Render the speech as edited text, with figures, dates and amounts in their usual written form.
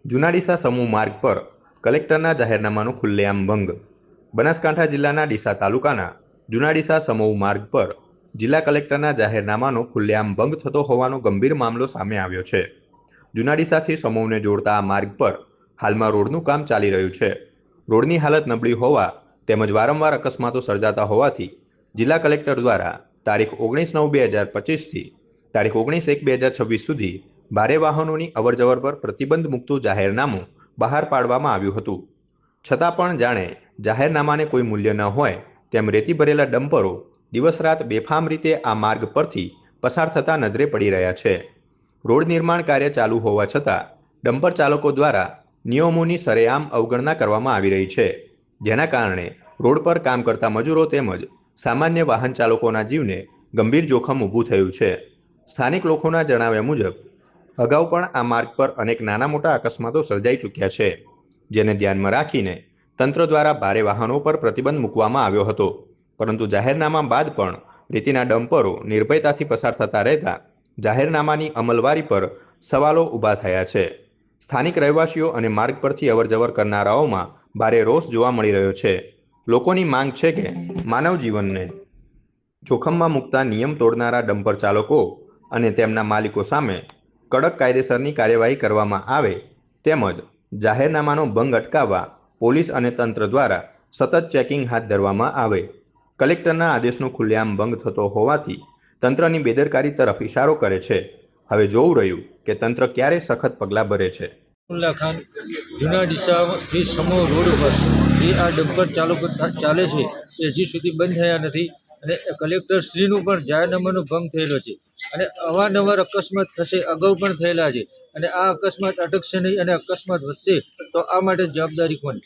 જૂના ડીસા સમૂહ માર્ગ પર કલેક્ટરના જાહેરનામાનો ખુલ્લેઆમ ભંગ. બનાસકાંઠા જિલ્લાના ડીસા તાલુકાના જૂના ડીસા સમૂહ માર્ગ પર જિલ્લા કલેક્ટરના જાહેરનામાનો ખુલ્લેઆમ ભંગ થતો હોવાનો ગંભીર મામલો સામે આવ્યો છે. જૂના ડીસાથી સમૂહને જોડતા આ માર્ગ પર હાલમાં રોડનું કામ ચાલી રહ્યું છે. રોડની હાલત નબળી હોવા તેમજ વારંવાર અકસ્માતો સર્જાતા હોવાથી જિલ્લા કલેક્ટર દ્વારા તારીખ 19/9/2025થી તારીખ 19/1/2026 સુધી ભારે વાહનોની અવરજવર પર પ્રતિબંધ મૂકતું જાહેરનામું બહાર પાડવામાં આવ્યું હતું. છતાં પણ જાણે જાહેરનામાને કોઈ મૂલ્ય ન હોય તેમ રેતી ભરેલા ડમ્પરો દિવસ રાત બેફામ રીતે આ માર્ગ પરથી પસાર થતા નજરે પડી રહ્યા છે. રોડ નિર્માણ કાર્ય ચાલુ હોવા છતાં ડમ્પર ચાલકો દ્વારા નિયમોની સરેઆમ અવગણના કરવામાં આવી રહી છે, જેના કારણે રોડ પર કામ કરતા મજૂરો તેમજ સામાન્ય વાહન ચાલકોના જીવને ગંભીર જોખમ ઊભું થયું છે. સ્થાનિક લોકોના જણાવ્યા મુજબ અગાઉ પણ આ માર્ગ પર અનેક નાના મોટા અકસ્માતો સર્જાઈ ચૂક્યા છે, જેને ધ્યાનમાં રાખીને તંત્ર દ્વારા ભારે વાહનો પર પ્રતિબંધ મૂકવામાં આવ્યો હતો, પરંતુ જાહેરનામા બાદ પણ રેતીના ડમ્પરો નિર્ભયતાથી પસાર થતા રહેતા જાહેરનામાની અમલવારી પર સવાલો ઊભા થયા છે. સ્થાનિક રહેવાસીઓ અને માર્ગ પરથી અવરજવર કરનારાઓમાં ભારે રોષ જોવા મળી રહ્યો છે. લોકોની માંગ છે કે માનવ જીવનને જોખમમાં મૂકતા નિયમ તોડનારા ડમ્પર ચાલકો અને તેમના માલિકો સામે કડક કાયદેસરની કાર્યવાહી કરવામાં આવે તેમજ જાહેરનામાનો ભંગ અટકાવવા પોલીસ અને તંત્ર દ્વારા સતત ચેકિંગ હાથ ધરવામાં આવે. કલેક્ટરના આદેશનો ખુલ્લેઆમ ભંગ થતો હોવાથી તંત્રની બેદરકારી તરફ ઇશારો કરે છે. હવે જોવું રહ્યું કે તંત્ર ક્યારે સખત પગલાં ભરે છે. ઉલ્લા ખાન જૂના ડીસાથી સમૂહ રોડ ઉપર જે આ ડમ્પર ચાલકો ચાલે છે એ હજી સુધી બંધ થયા નથી અને કલેક્ટર શ્રીનું પણ જાહેરનામાનો ભંગ થયેલો છે અને અવારનવાર અકસ્માત થશે, અગાઉ પણ થયેલા છે અને આ અકસ્માત અટકશે નહીં અને અકસ્માત વધશે તો આ માટે જવાબદારી કોની?